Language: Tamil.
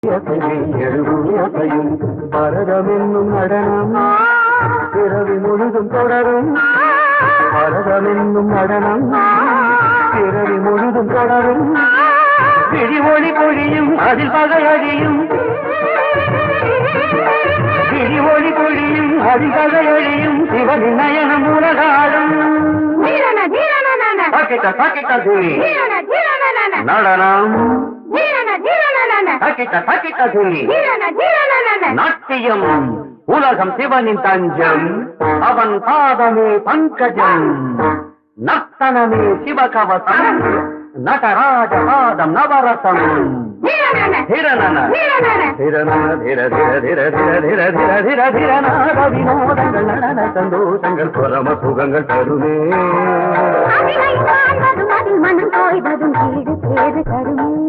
எழுபுயத்தையும் பரதம் என்னும் நடனம் பிறவி முழுதும் தொடரும். பரதம் என்னும் நடனம் பிறவி முழுதும் தொடரும். விழிமொழி பொழியும் அதில் பகை அழியும். விழிமொழி பொழியும் அதில் பகை அழியும். சிவனின் நயனம் உலகாடும். நடனம் நாட்டியம் உலகம் சிவனின் தஞ்சம். அவன் பாதமே பங்கஜம். நர்த்தனமே சிவகவசம். நடராஜ பாதம் நவரசம். வினோதங்கள் நடன சந்தோஷங்கள் பரம சுகங்கள் தருமே. மனம் போய்வதும் வீடு பேரு தருமே.